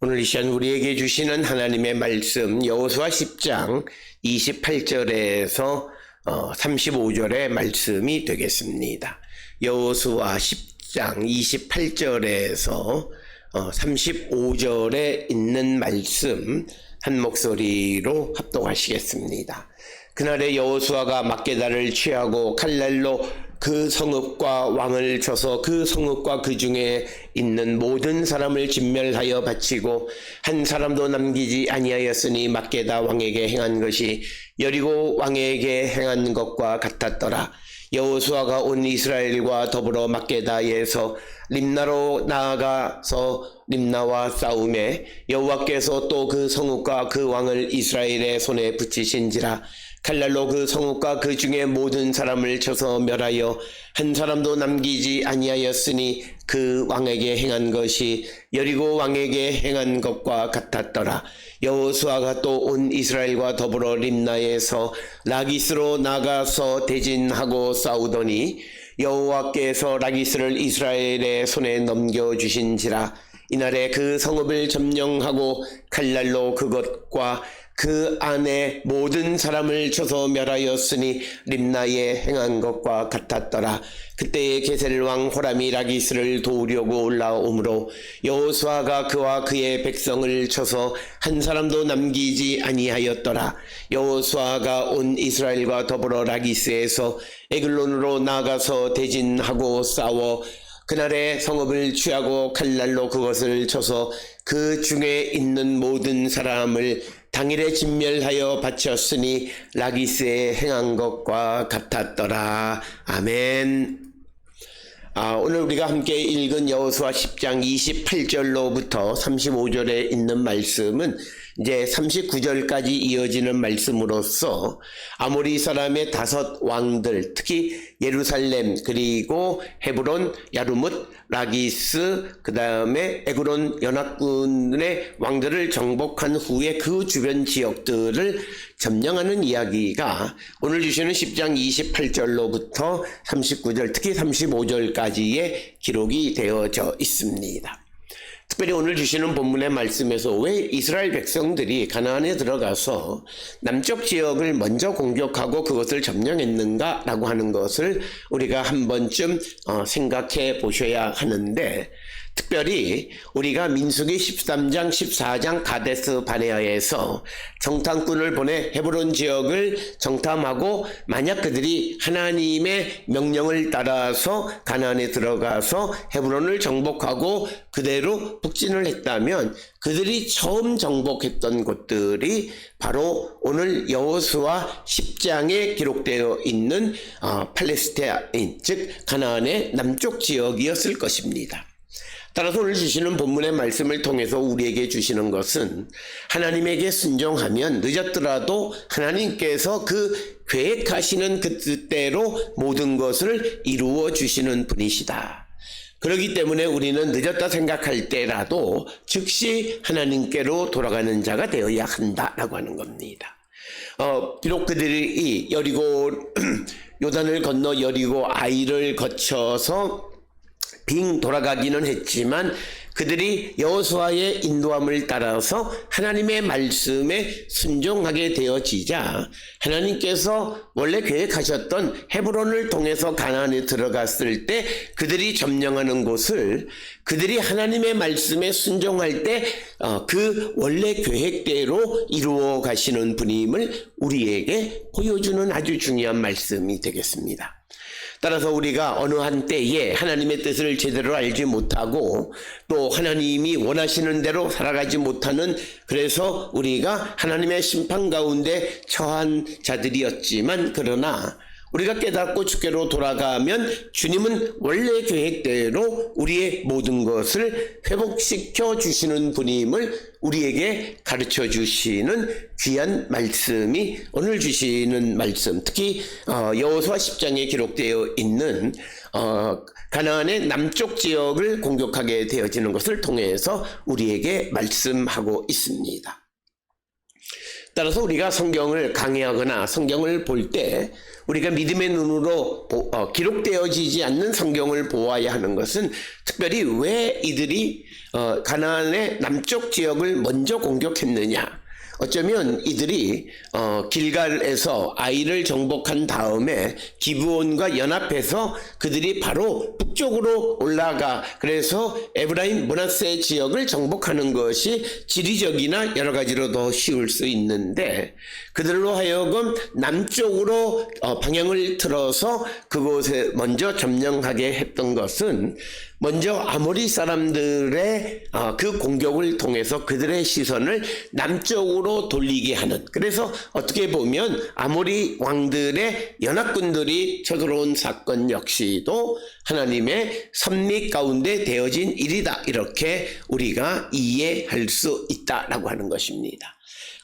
오늘 이 시간 우리에게 주시는 하나님의 말씀 여호수아 10장 28절에서 35절의 말씀이 되겠습니다. 여호수아 10장 28절에서 35절에 있는 말씀 한 목소리로 합독하시겠습니다. 그날에 여호수아가 막게다를 취하고 칼날로 그 성읍과 왕을 쳐서 그 성읍과 그 중에 있는 모든 사람을 진멸하여 바치고 한 사람도 남기지 아니하였으니 막게다 왕에게 행한 것이 여리고 왕에게 행한 것과 같았더라. 여호수아가 온 이스라엘과 더불어 막게다에서 림나로 나아가서 림나와 싸움에 여호와께서 또 그 성읍과 그 왕을 이스라엘의 손에 붙이신지라. 칼날로 그 성읍과 그 중에 모든 사람을 쳐서 멸하여 한 사람도 남기지 아니하였으니 그 왕에게 행한 것이 여리고 왕에게 행한 것과 같았더라. 여호수아가 또 온 이스라엘과 더불어 림나에서 라기스로 나가서 대진하고 싸우더니 여호와께서 라기스를 이스라엘의 손에 넘겨주신지라. 이날에 그 성읍을 점령하고 칼날로 그것과 그 안에 모든 사람을 쳐서 멸하였으니 림나에 행한 것과 같았더라. 그때에 게셀 왕 호람이 라기스를 도우려고 올라오므로 여호수아가 그와 그의 백성을 쳐서 한 사람도 남기지 아니하였더라. 여호수아가 온 이스라엘과 더불어 라기스에서 에글론으로 나가서 대진하고 싸워 그날에 성읍을 취하고 칼날로 그것을 쳐서 그 중에 있는 모든 사람을 당일에 진멸하여 바쳤으니 라기스에 행한 것과 같았더라. 아멘. 오늘 우리가 함께 읽은 여호수아 10장 28절로부터 35절에 있는 말씀은 이제 39절까지 이어지는 말씀으로서 아모리 사람의 5 왕들, 특히 예루살렘, 그리고 헤브론, 야르뭇, 라기스, 그 다음에 에그론 연합군의 왕들을 정복한 후에 그 주변 지역들을 점령하는 이야기가 오늘 주시는 10장 28절로부터 39절, 특히 35절까지의 기록이 되어져 있습니다. 특별히 오늘 주시는 본문의 말씀에서 왜 이스라엘 백성들이 가나안에 들어가서 남쪽 지역을 먼저 공격하고 그것을 점령했는가 라고 하는 것을 우리가 한 번쯤 생각해 보셔야 하는데, 특별히 우리가 민수기 13장 14장 가데스 바네아에서 정탐꾼을 보내 헤브론 지역을 정탐하고 만약 그들이 하나님의 명령을 따라서 가나안에 들어가서 헤브론을 정복하고 그대로 북진을 했다면 그들이 처음 정복했던 곳들이 바로 오늘 여호수아 10장에 기록되어 있는 팔레스타인, 즉 가나안의 남쪽 지역이었을 것입니다. 따라서 오늘 주시는 본문의 말씀을 통해서 우리에게 주시는 것은 하나님에게 순종하면 늦었더라도 하나님께서 그 계획하시는 그 뜻대로 모든 것을 이루어 주시는 분이시다. 그렇기 때문에 우리는 늦었다 생각할 때라도 즉시 하나님께로 돌아가는 자가 되어야 한다라고 하는 겁니다. 비록 그들이 여리고 요단을 건너 여리고 아이를 거쳐서 빙 돌아가기는 했지만 그들이 여호수아의 인도함을 따라서 하나님의 말씀에 순종하게 되어지자 하나님께서 원래 계획하셨던 헤브론을 통해서 가나안에 들어갔을 때 그들이 점령하는 곳을 그들이 하나님의 말씀에 순종할 때 그 원래 계획대로 이루어 가시는 분임을 우리에게 보여주는 아주 중요한 말씀이 되겠습니다. 따라서 우리가 어느 한 때에 하나님의 뜻을 제대로 알지 못하고 또 하나님이 원하시는 대로 살아가지 못하는, 그래서 우리가 하나님의 심판 가운데 처한 자들이었지만, 그러나 우리가 깨닫고 주께로 돌아가면 주님은 원래 계획대로 우리의 모든 것을 회복시켜 주시는 분임을 우리에게 가르쳐 주시는 귀한 말씀이 오늘 주시는 말씀, 특히 여호수아 10장에 기록되어 있는 가나안의 남쪽 지역을 공격하게 되어지는 것을 통해서 우리에게 말씀하고 있습니다. 따라서 우리가 성경을 강의하거나 성경을 볼 때 우리가 믿음의 눈으로 기록되어지지 않는 성경을 보아야 하는 것은 특별히 왜 이들이 가나안의 남쪽 지역을 먼저 공격했느냐. 어쩌면 이들이 길갈에서 아이를 정복한 다음에 기브온과 연합해서 그들이 바로 북쪽으로 올라가 그래서 에브라임 므낫세 지역을 정복하는 것이 지리적이나 여러 가지로 더 쉬울 수 있는데 그들로 하여금 남쪽으로 방향을 틀어서 그곳에 먼저 점령하게 했던 것은 먼저 아모리 사람들의 그 공격을 통해서 그들의 시선을 남쪽으로 돌리게 하는, 그래서 어떻게 보면 아모리 왕들의 연합군들이 쳐들어온 사건 역시도 하나님의 섭리 가운데 되어진 일이다, 이렇게 우리가 이해할 수 있다라고 하는 것입니다.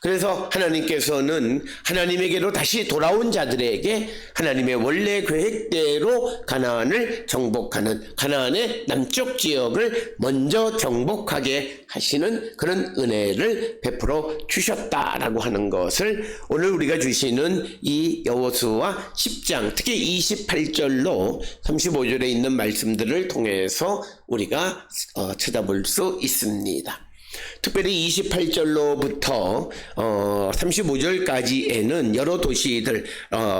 그래서 하나님께서는 하나님에게로 다시 돌아온 자들에게 하나님의 원래 계획대로 가나안을 정복하는, 가나안의 남쪽 지역을 먼저 정복하게 하시는 그런 은혜를 베풀어 주셨다라고 하는 것을 오늘 우리가 주시는 이 여호수아 10장 특히 28절로 35절에 있는 말씀들을 통해서 우리가 찾아볼 수 있습니다. 특별히 28절로부터 35절까지에는 여러 도시들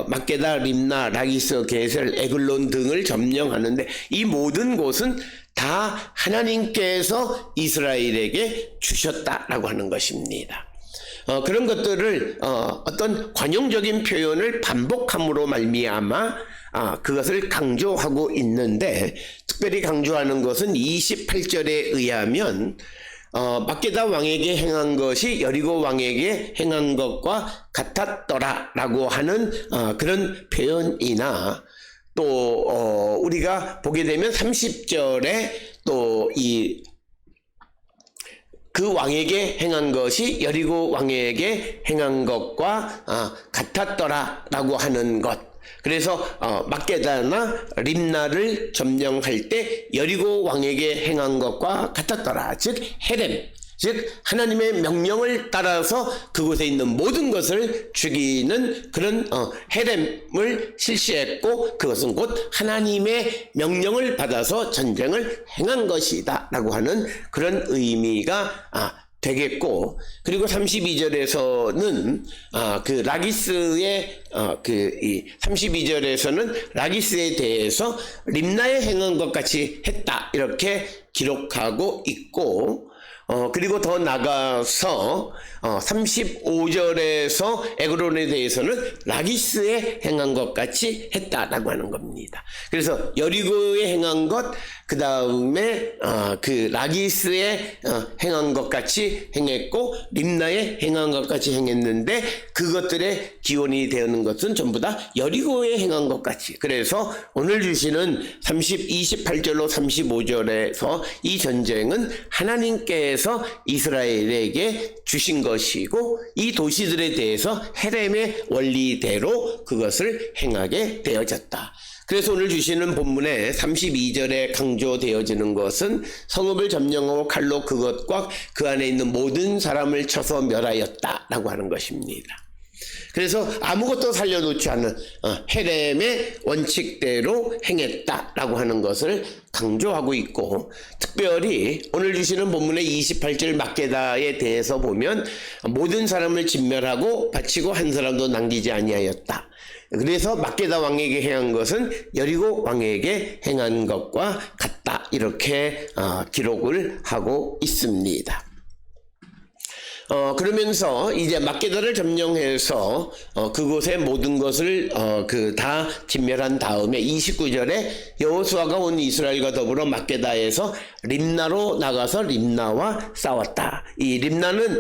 막게다, 림나, 라기스, 게셀, 에글론 등을 점령하는데 이 모든 곳은 다 하나님께서 이스라엘에게 주셨다라고 하는 것입니다. 그런 것들을 어떤 관용적인 표현을 반복함으로 말미암아 그것을 강조하고 있는데 특별히 강조하는 것은 28절에 의하면 막게다 왕에게 행한 것이 여리고 왕에게 행한 것과 같았더라 라고 하는 그런 표현이나 또 우리가 보게 되면 30절에 또 그 왕에게 행한 것이 여리고 왕에게 행한 것과 같았더라 라고 하는 것, 그래서 막게다나 림나를 점령할 때 여리고 왕에게 행한 것과 같았더라, 즉 헤렘, 즉 하나님의 명령을 따라서 그곳에 있는 모든 것을 죽이는 그런 헤렘을 실시했고 그것은 곧 하나님의 명령을 받아서 전쟁을 행한 것이다 라고 하는 그런 의미가 되겠고, 그리고 32절에서는 그 라기스의 이 32절에서는 라기스에 대해서 림나에 행한 것 같이 했다 이렇게 기록하고 있고, 그리고 더 나가서 35절에서 에그론에 대해서는 라기스에 행한 것 같이 했다라고 하는 겁니다. 그래서 여리고에 행한 것, 그 다음에 그 라기스에 행한 것 같이 행했고 림나에 행한 것 같이 행했는데 그것들의 기원이 되는 것은 전부 다 여리고에 행한 것 같이. 그래서 오늘 주시는 28절로 35절에서 이 전쟁은 하나님께서 이스라엘에게 주신 것이고 이 도시들에 대해서 헤렘의 원리대로 그것을 행하게 되어졌다. 그래서 오늘 주시는 본문에 32절에 강조되어지는 것은 성읍을 점령하고 칼로 그것과 그 안에 있는 모든 사람을 쳐서 멸하였다라고 하는 것입니다. 그래서 아무것도 살려놓지 않은 헤렘의 원칙대로 행했다라고 하는 것을 강조하고 있고, 특별히 오늘 주시는 본문의 28절 막게다에 대해서 보면 모든 사람을 진멸하고 바치고 한 사람도 남기지 아니하였다. 그래서 막게다 왕에게 행한 것은 여리고 왕에게 행한 것과 같다 이렇게 기록을 하고 있습니다. 그러면서 이제 막게다를 점령해서 그곳의 모든 것을 다 진멸한 다음에 29절에 여호수아가 온 이스라엘과 더불어 막게다에서 림나로 나가서 림나와 싸웠다. 이 림나는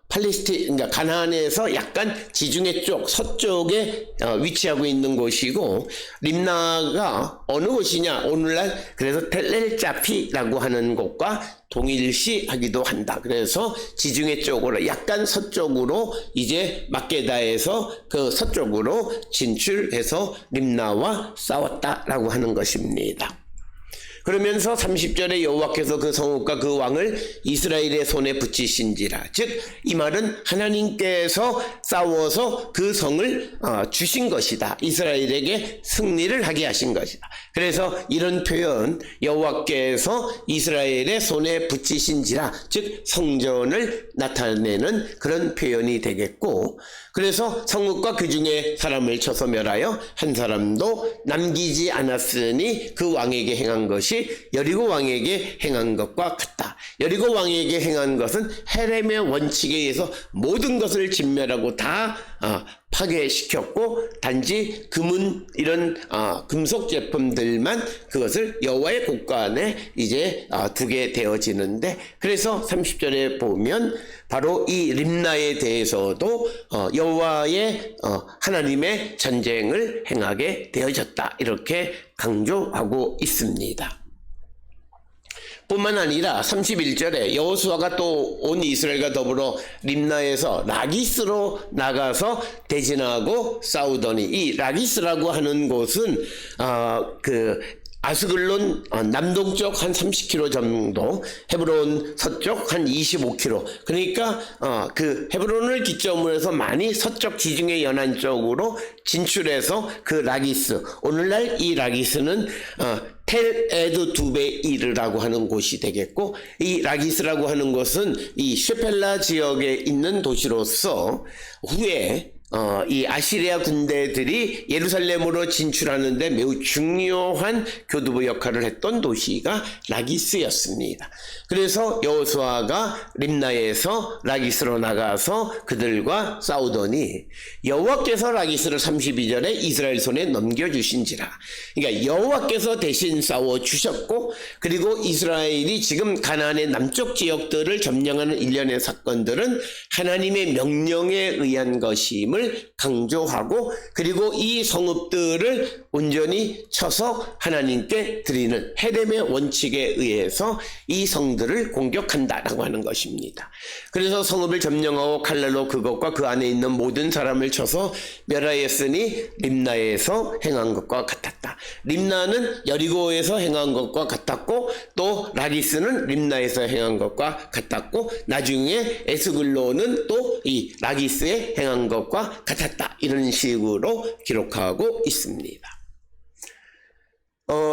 그러니까 가나안에서 약간 지중해 쪽 서쪽에 위치하고 있는 곳이고, 림나가 어느 곳이냐, 오늘날 그래서 텔렐자피라고 하는 곳과 동일시하기도 한다. 그래서 지중해 쪽으로 약간 서쪽으로 이제 막게다에서 그 서쪽으로 진출해서 림나와 싸웠다라고 하는 것입니다. 그러면서 30절에 여호와께서 그 성읍과 그 왕을 이스라엘의 손에 붙이신지라. 즉 이 말은 하나님께서 싸워서 그 성을 주신 것이다. 이스라엘에게 승리를 하게 하신 것이다. 그래서 이런 표현, 여호와께서 이스라엘의 손에 붙이신지라, 즉 성전을 나타내는 그런 표현이 되겠고, 그래서 성읍과 그 중에 사람을 쳐서 멸하여 한 사람도 남기지 않았으니 그 왕에게 행한 것이 여리고 왕에게 행한 것과 같다. 여리고 왕에게 행한 것은 헤렘의 원칙에 의해서 모든 것을 진멸하고 다 파괴시켰고, 단지 금은 이런 금속 제품들만 그것을 여호와의 곳간에 이제 두게 되어지는데, 그래서 30절에 보면 바로 이 림나에 대해서도 여호와의 하나님의 전쟁을 행하게 되어졌다, 이렇게 강조하고 있습니다. 뿐만 아니라 31절에 여호수아가 또 온 이스라엘과 더불어 림나에서 라기스로 나가서 대진하고 싸우더니, 이 라기스라고 하는 곳은 그 아스글론 남동쪽 한 30km 정도, 헤브론 서쪽 한 25km. 그러니까 그 헤브론을 기점으로 해서 많이 서쪽 지중해 연안 쪽으로 진출해서 그 라기스, 오늘날 이 라기스는 텔 에드 두베이르라고 하는 곳이 되겠고, 이 라기스라고 하는 것은 이 쉐펠라 지역에 있는 도시로서 후에 이 아시리아 군대들이 예루살렘으로 진출하는데 매우 중요한 교두보 역할을 했던 도시가 라기스였습니다. 그래서 여호수아가 림나에서 라기스로 나가서 그들과 싸우더니 여호와께서 라기스를 32절에 이스라엘 손에 넘겨주신지라. 그러니까 여호와께서 대신 싸워주셨고, 그리고 이스라엘이 지금 가나안의 남쪽 지역들을 점령하는 일련의 사건들은 하나님의 명령에 의한 것임을 강조하고, 그리고 이 성읍들을 온전히 쳐서 하나님께 드리는 헤렘의 원칙에 의해서 이 성들을 공격한다라고 하는 것입니다. 그래서 성읍을 점령하고 칼날로 그것과 그 안에 있는 모든 사람을 쳐서 멸하였으니 림나에서 행한 것과 같았다. 림나는 여리고에서 행한 것과 같았고, 또 라기스는 림나에서 행한 것과 같았고, 나중에 에스글론은 또 이 라기스에 행한 것과 같았다, 이런 식으로 기록하고 있습니다.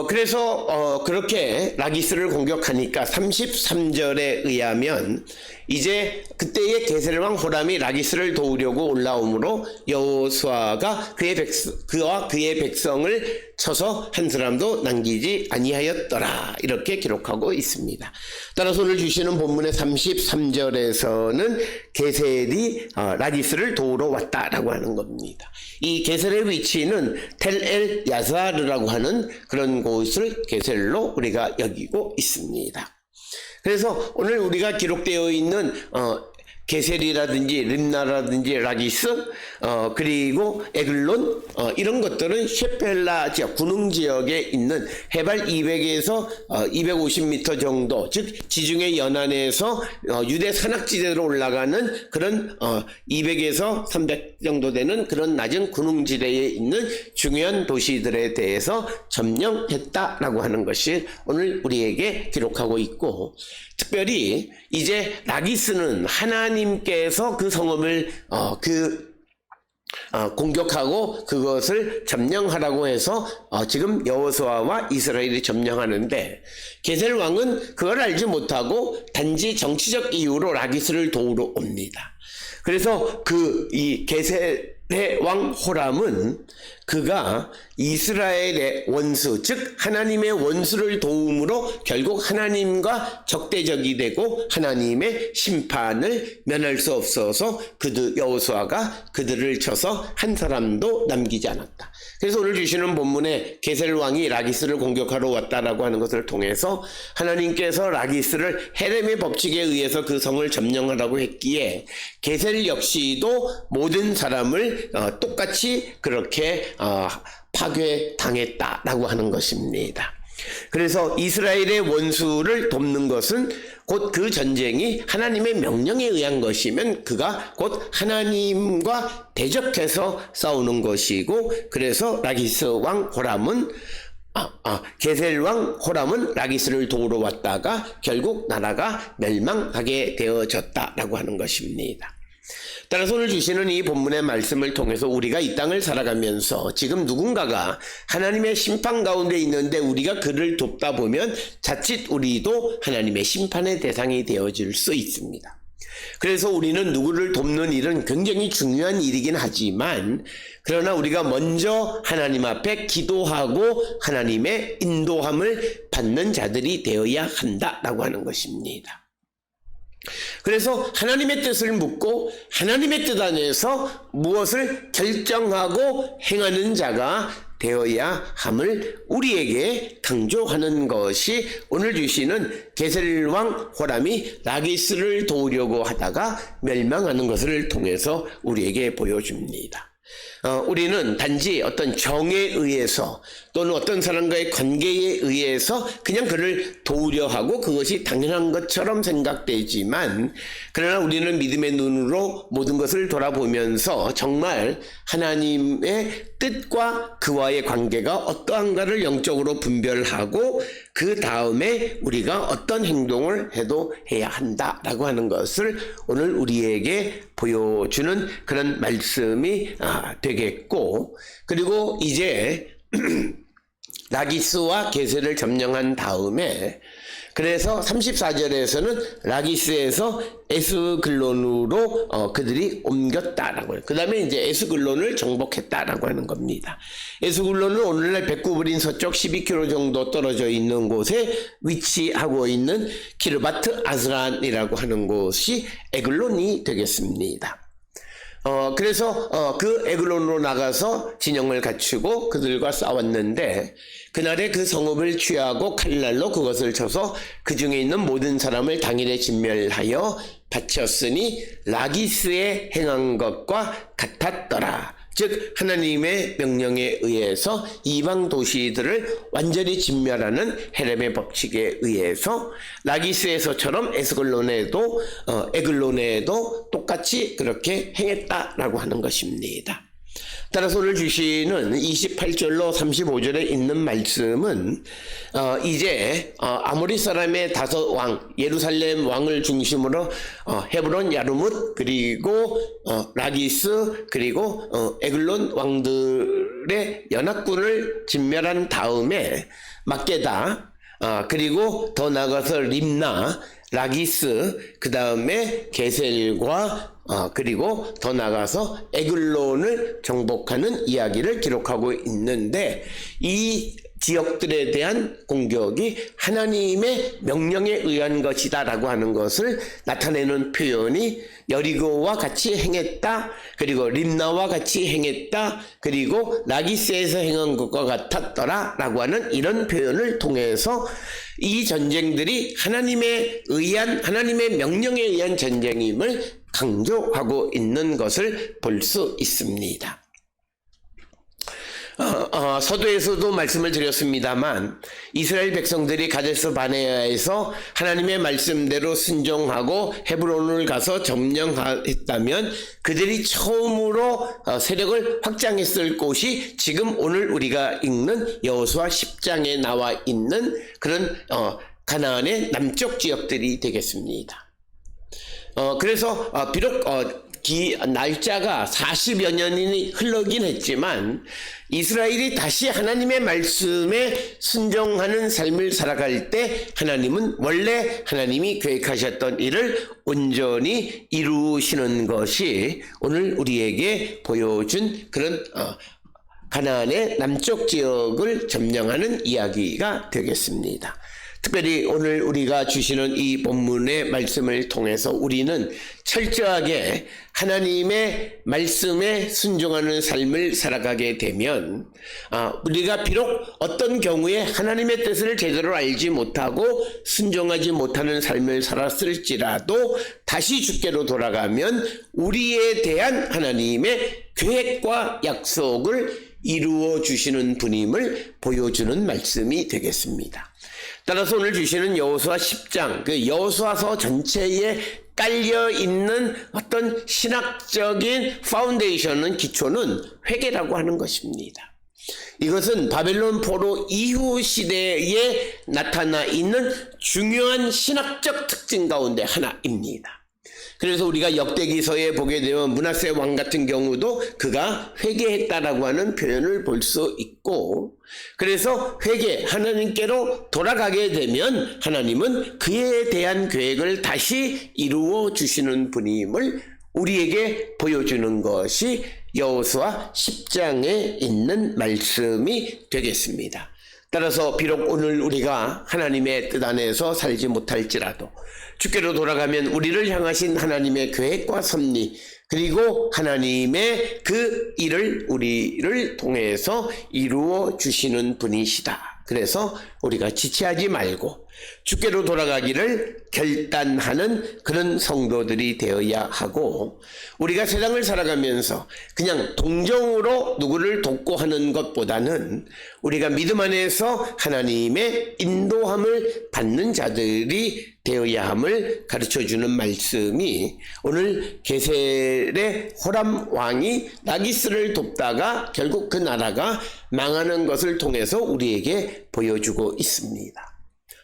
그래서 그렇게 라기스를 공격하니까 33절에 의하면 이제 그때의 게셀 왕 호람이 라기스를 도우려고 올라오므로 여호수아가 그와 그의 백성을 쳐서 한 사람도 남기지 아니하였더라, 이렇게 기록하고 있습니다. 따라서 오늘 주시는 본문의 33절에서는 게셀이 라기스를 도우러 왔다라고 하는 겁니다. 이 게셀의 위치는 텔 엘 야사르라고 하는 그런 곳을 게셀로 우리가 여기고 있습니다. 그래서 오늘 우리가 기록되어 있는 게셀이라든지 림나라든지 라기스, 그리고 에글론, 이런 것들은 셰펠라 지역, 군웅 지역에 있는 해발 200에서 250m 정도, 즉 지중해 연안에서 유대 산악지대로 올라가는 그런 200에서 300 정도 되는 그런 낮은 군웅지대에 있는 중요한 도시들에 대해서 점령했다라고 하는 것이 오늘 우리에게 기록하고 있고, 특별히 이제 라기스는 하나님께서 그 성읍을 공격하고 그것을 점령하라고 해서 지금 여호수아와 이스라엘이 점령하는데, 게셀 왕은 그걸 알지 못하고 단지 정치적 이유로 라기스를 도우러 옵니다. 그래서 이 게셀의 왕 호람은 그가 이스라엘의 원수, 즉 하나님의 원수를 도움으로 결국 하나님과 적대적이 되고 하나님의 심판을 면할 수 없어서 여호수아가 그들을 쳐서 한 사람도 남기지 않았다. 그래서 오늘 주시는 본문에 게셀 왕이 라기스를 공격하러 왔다라고 하는 것을 통해서 하나님께서 라기스를 헤렘의 법칙에 의해서 그 성을 점령하라고 했기에 게셀 역시도 모든 사람을 똑같이 그렇게 파괴당했다라고 하는 것입니다. 그래서 이스라엘의 원수를 돕는 것은 곧 그 전쟁이 하나님의 명령에 의한 것이면 그가 곧 하나님과 대적해서 싸우는 것이고, 그래서 라기스 왕 호람은 게셀 왕 호람은 라기스를 도우러 왔다가 결국 나라가 멸망하게 되어졌다라고 하는 것입니다. 따라서 오늘 주시는 이 본문의 말씀을 통해서 우리가 이 땅을 살아가면서 지금 누군가가 하나님의 심판 가운데 있는데 우리가 그를 돕다 보면 자칫 우리도 하나님의 심판의 대상이 되어질 수 있습니다. 그래서 우리는 누구를 돕는 일은 굉장히 중요한 일이긴 하지만 그러나 우리가 먼저 하나님 앞에 기도하고 하나님의 인도함을 받는 자들이 되어야 한다라고 하는 것입니다. 그래서 하나님의 뜻을 묻고 하나님의 뜻 안에서 무엇을 결정하고 행하는 자가 되어야 함을 우리에게 강조하는 것이 오늘 주시는 게셀 왕 호람이 라기스를 도우려고 하다가 멸망하는 것을 통해서 우리에게 보여줍니다. 우리는 단지 어떤 정에 의해서 또는 어떤 사람과의 관계에 의해서 그냥 그를 도우려 하고 그것이 당연한 것처럼 생각되지만 그러나 우리는 믿음의 눈으로 모든 것을 돌아보면서 정말 하나님의 뜻과 그와의 관계가 어떠한가를 영적으로 분별하고 그 다음에 우리가 어떤 행동을 해도 해야 한다라고 하는 것을 오늘 우리에게 보여주는 그런 말씀이 되겠고, 그리고 이제 라기스와 게셀을 점령한 다음에 그래서 34절에서는 라기스에서 에스글론으로 그들이 옮겼다라고 해요. 그 다음에 이제 에스글론을 정복했다라고 하는 겁니다. 에스글론은 오늘날 백구브린 서쪽 12km 정도 떨어져 있는 곳에 위치하고 있는 키르바트 아스란이라고 하는 곳이 에글론이 되겠습니다. 그래서 그 에글론으로 나가서 진영을 갖추고 그들과 싸웠는데 그날에 그 성읍을 취하고 칼날로 그것을 쳐서 그 중에 있는 모든 사람을 당일에 진멸하여 바쳤으니 라기스의 행한 것과 같았더라. 즉 하나님의 명령에 의해서 이방 도시들을 완전히 진멸하는 헤렘의 법칙에 의해서 라기스에서처럼 에글론에도 똑같이 그렇게 행했다라고 하는 것입니다. 따라서 오늘 주시는 28절로 35절에 있는 말씀은 이제 아모리 사람의 5왕, 예루살렘 왕을 중심으로 헤브론, 야르뭇, 그리고 라기스, 그리고 에글론 왕들의 연합군을 진멸한 다음에 막게다, 그리고 더 나아가서 림나, 라기스, 그 다음에 게셀과 그리고 더 나가서 에글론을 정복하는 이야기를 기록하고 있는데 이 지역들에 대한 공격이 하나님의 명령에 의한 것이다 라고 하는 것을 나타내는 표현이 여리고와 같이 행했다, 그리고 림나와 같이 행했다, 그리고 라기스에서 행한 것과 같았더라 라고 하는 이런 표현을 통해서 이 전쟁들이 하나님의 명령에 의한 전쟁임을 강조하고 있는 것을 볼 수 있습니다. 서두에서도 말씀을 드렸습니다만 이스라엘 백성들이 가데스 바네아에서 하나님의 말씀대로 순종하고 헤브론을 가서 점령했다면 그들이 처음으로 세력을 확장했을 곳이 지금 오늘 우리가 읽는 여호수아 10장에 나와 있는 그런 가나안의 남쪽 지역들이 되겠습니다. 그래서 비록 날짜가 40여 년이 흘러긴 했지만 이스라엘이 다시 하나님의 말씀에 순종하는 삶을 살아갈 때 하나님은 원래 하나님이 계획하셨던 일을 온전히 이루시는 것이 오늘 우리에게 보여준 그런 가나안의 남쪽 지역을 점령하는 이야기가 되겠습니다. 특별히 오늘 우리가 주시는 이 본문의 말씀을 통해서 우리는 철저하게 하나님의 말씀에 순종하는 삶을 살아가게 되면 우리가 비록 어떤 경우에 하나님의 뜻을 제대로 알지 못하고 순종하지 못하는 삶을 살았을지라도 다시 주께로 돌아가면 우리에 대한 하나님의 계획과 약속을 이루어 주시는 분임을 보여주는 말씀이 되겠습니다. 따라서 오늘 주시는 여호수아 10장, 그 여호수아서 전체에 깔려 있는 어떤 신학적인 파운데이션은, 기초는 회개라고 하는 것입니다. 이것은 바벨론 포로 이후 시대에 나타나 있는 중요한 신학적 특징 가운데 하나입니다. 그래서 우리가 역대기서에 보게 되면 므낫세 왕 같은 경우도 그가 회개했다라고 하는 표현을 볼 수 있고, 그래서 하나님께로 돌아가게 되면 하나님은 그에 대한 계획을 다시 이루어 주시는 분임을 우리에게 보여주는 것이 여호수아 10장에 있는 말씀이 되겠습니다. 따라서 비록 오늘 우리가 하나님의 뜻 안에서 살지 못할지라도 주께로 돌아가면 우리를 향하신 하나님의 계획과 섭리, 그리고 하나님의 그 일을 우리를 통해서 이루어 주시는 분이시다. 그래서 우리가 지체하지 말고 주께로 돌아가기를 결단하는 그런 성도들이 되어야 하고, 우리가 세상을 살아가면서 그냥 동정으로 누구를 돕고 하는 것보다는 우리가 믿음 안에서 하나님의 인도함을 받는 자들이 되어야 함을 가르쳐주는 말씀이 오늘 게셀의 호람 왕이 라기스를 돕다가 결국 그 나라가 망하는 것을 통해서 우리에게 보여주고 있습니다.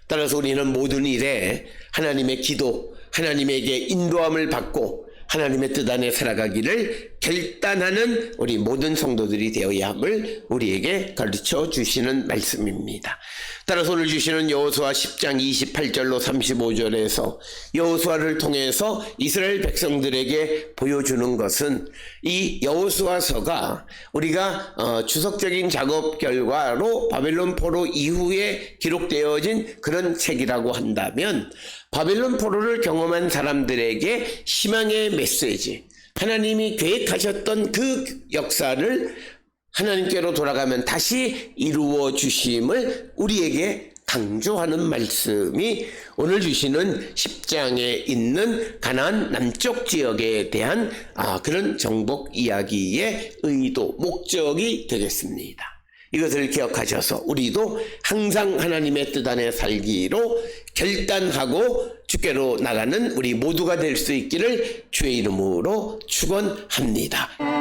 따라서 우리는 모든 일에 하나님의 기도, 하나님에게 인도함을 받고 하나님의 뜻 안에 살아가기를 결단하는 우리 모든 성도들이 되어야 함을 우리에게 가르쳐 주시는 말씀입니다. 따라서 오늘 주시는 여호수아 10장 28절로 35절에서 여호수아를 통해서 이스라엘 백성들에게 보여주는 것은, 이 여호수아서가 우리가 주석적인 작업 결과로 바벨론 포로 이후에 기록되어진 그런 책이라고 한다면, 바벨론 포로를 경험한 사람들에게 희망의 메시지, 하나님이 계획하셨던 그 역사를 하나님께로 돌아가면 다시 이루어 주심을 우리에게 강조하는 말씀이 오늘 주시는 10장에 있는 가나안 남쪽 지역에 대한 그런 정복 이야기의 의도, 목적이 되겠습니다. 이것을 기억하셔서 우리도 항상 하나님의 뜻 안에 살기로 결단하고 주께로 나가는 우리 모두가 될 수 있기를 주의 이름으로 축원합니다.